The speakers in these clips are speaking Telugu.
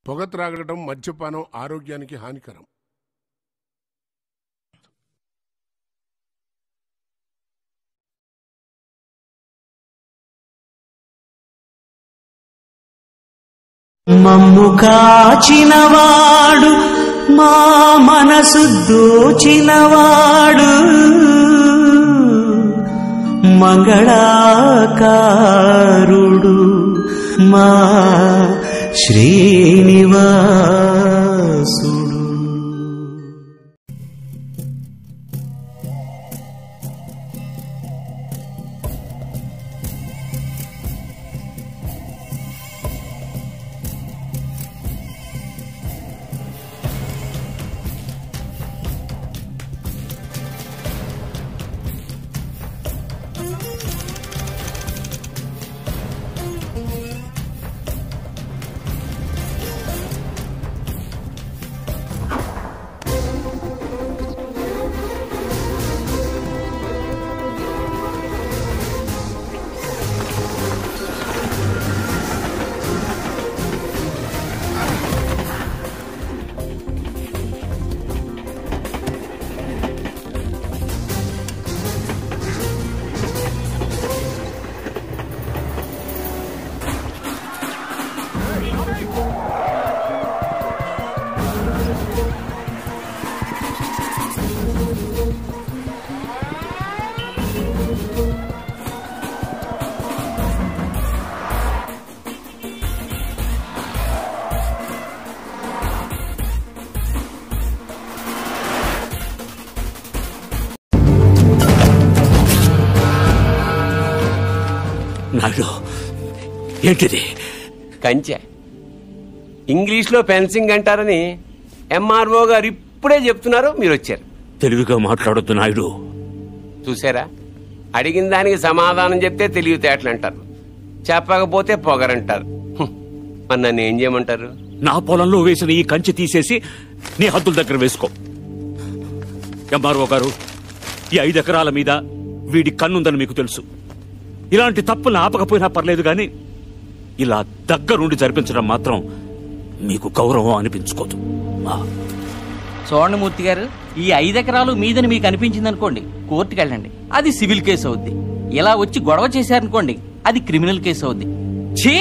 పొగ త్రాగడం, మద్యపానం ఆరోగ్యానికి హానికరం. మమ్ము కాచినవాడు, మా మనసు దోచినవాడు, మంగళాకారుడు మా శ్రీనివాసుడు. నాయుడు, ఏంటిది? కంచె. ఇంగ్లీష్లో ఫెన్సింగ్ అంటారని ఎంఆర్ఓ గారు ఇప్పుడే చెప్తున్నారు, మీరు వచ్చారు. తెలివిగా మాట్లాడొద్దు నాయుడు. చూసారా, అడిగిన దానికి సమాధానం చెప్తే తెలివితేటలు అంటారు, చెప్పకపోతే పొగరంటారు. మరి నన్ను ఏం చేయమంటారు? నా పొలంలో వేసిన ఈ కంచె తీసేసి నీ హద్దుల దగ్గర వేసుకో. ఎంఆర్ఓ గారు, ఈ 5 ఎకరాల మీద వీడి కన్నుందని మీకు తెలుసు. ఇలాంటి తప్పులు ఆపకపోయినా పర్లేదు గాని ఇలా దగ్గరుండి జరిపించడం మాత్రం మీకు గౌరవం అనిపించుకోదు. చూడండి మూర్తి గారు, ఈ 5 ఎకరాలు మీదని మీకు అనిపించింది అనుకోండి, కోర్టుకు వెళ్ళండి, అది సివిల్ కేసు అవుద్ది. ఇలా వచ్చి గొడవ చేశారనుకోండి, అది క్రిమినల్ కేసు అవుద్ది. ఛీ,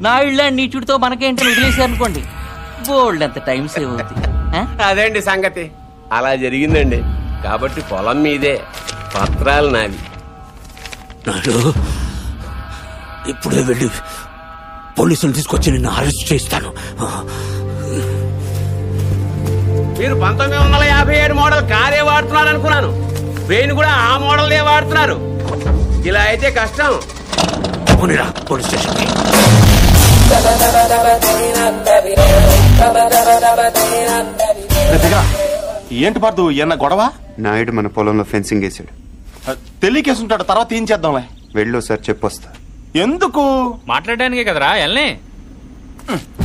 నా ఇళ్ళ నీచుడితో మనకేంటని వదిలేశారనుకోండి, బోల్డ్ అంత టైం సేవ్ అవుద్ది. అదేండి సంగతి, అలా జరిగిందండి. కాబట్టి పొలం మీదే, పత్రాలు నావి. నాడు ఇప్పుడే వెళ్ళి పోలీసులు తీసుకొచ్చి నిన్ను అరెస్ట్ చేస్తాను. మీరు 1957 మోడల్ కారే వాడుతున్నారు అనుకున్నాను. ట్రైన్ కూడా ఆ మోడల్దే వాడుతున్నారు. ఇలా అయితే కష్టం. పోలీస్ స్టేషన్కి. ఏంటి పర్దు, ఎన్న గొడవ? నాయుడు మన పొలంలో ఫెన్సింగ్ వేసాడు. తెలియకేసుంటాడు, తర్వాత ఏం చేద్దాంలే. వెళ్ళు సార్, చెప్పొస్తా. ఎందుకు? మాట్లాడడానికే కదరా ఎల్నే.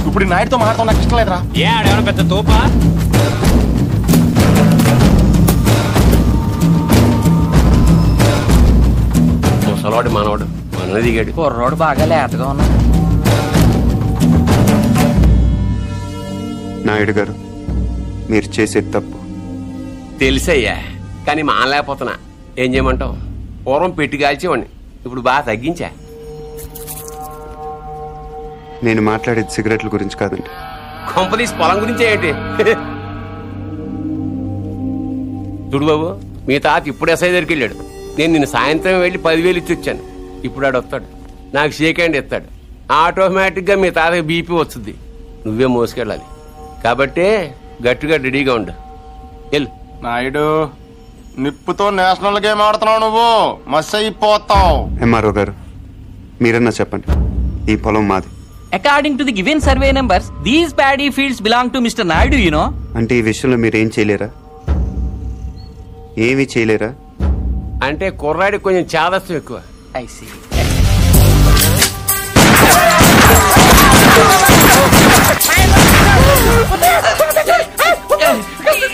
ఇప్పుడు నాయుడుతో మాట్లాడడం నాకు ఇష్టం లేదురా. ఏ ఆడేమన్నా పెద్ద తోపా? ముసలోడు మనోడు మన దిగాడు. కుర్రోడు బాగా లేతగా ఉన్నాడు. నాయుడు గారు, మీరు చేసేది తప్పు. తెలుసయ్యా, కానీ మానలేకపోతున్నా. ఏం చేయమంటావు? పూర్వం పెట్టి కాల్చేవాడిని, ఇప్పుడు బాగా తగ్గించా. నేను మాట్లాడేది సిగరెట్ల గురించి కాదండి. కొంపదీసి పొలం గురించే ఏంటి? చూడు బాబు, మీ తాత ఇప్పుడు ఎస్ఐ దగ్గరికి వెళ్ళాడు. నేను నిన్న సాయంత్రం వెళ్ళి 10,000 ఇచ్చి వచ్చాను. ఇప్పుడు ఆడు వస్తాడు, నాకు షేక్ హ్యాండ్ ఇస్తాడు. ఆటోమేటిక్గా మీ తాతకి బీపీ వస్తుంది. నువ్వే మోసుకెళ్ళాలి. కాబట్టి గట్టిగా రెడీగా ఉండు. వెళ్ళు. నాయుడు, నిప్పుతో నేషనల్ గేమ్ ఆడుతున్నావు నువ్వు, మస్ అయిపోతావు. ఎంఆర్ఓ గారు, మీరన్నా చెప్పండి, ఈ పొలం మాది. According to the given survey numbers, these paddy fields belong to Mr. Naidu, you know. అంటే ఈ విషయంలో మీరేం చేయలేరా? ఏమీ చేయలేరా? అంటే కుర్రాడికి కొంచెం చాదస్తం ఎక్కువ. I see.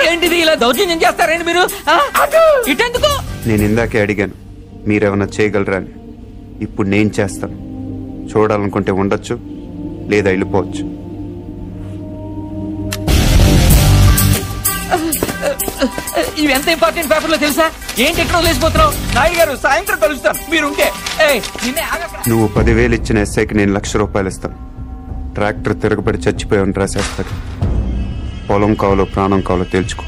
ఏంటిది, ఇలా దౌర్జన్యం చేస్తారండి మీరు? ఇటెందుకు? నేను ఇందాకే అడిగాను మీరేమన్నా చేయగలరా అని. ఇప్పుడు నేను చేస్తాను. చూడాలనుకుంటే ఉండొచ్చు, లేదా వెళ్ళిపోవచ్చు. ఇవి ఎంత ఇంపార్టెంట్ పేపర్లో తెలుసా? ఏంటి ఎక్కడో లేచిపోతున్నావు? నాయుడు గారు సాయంత్రం కలుస్తాను మీరుంటే. నిన్నే ఆగక్కడ. నువ్వు 10,000 ఇచ్చిన ఎస్ఐకి నేను ₹1,00,000 ఇస్తాను. ట్రాక్టర్ తిరగబడి చచ్చిపోయామని రాసేస్తాడు. పొలం కావాలో ప్రాణం కావాలో తేల్చుకో.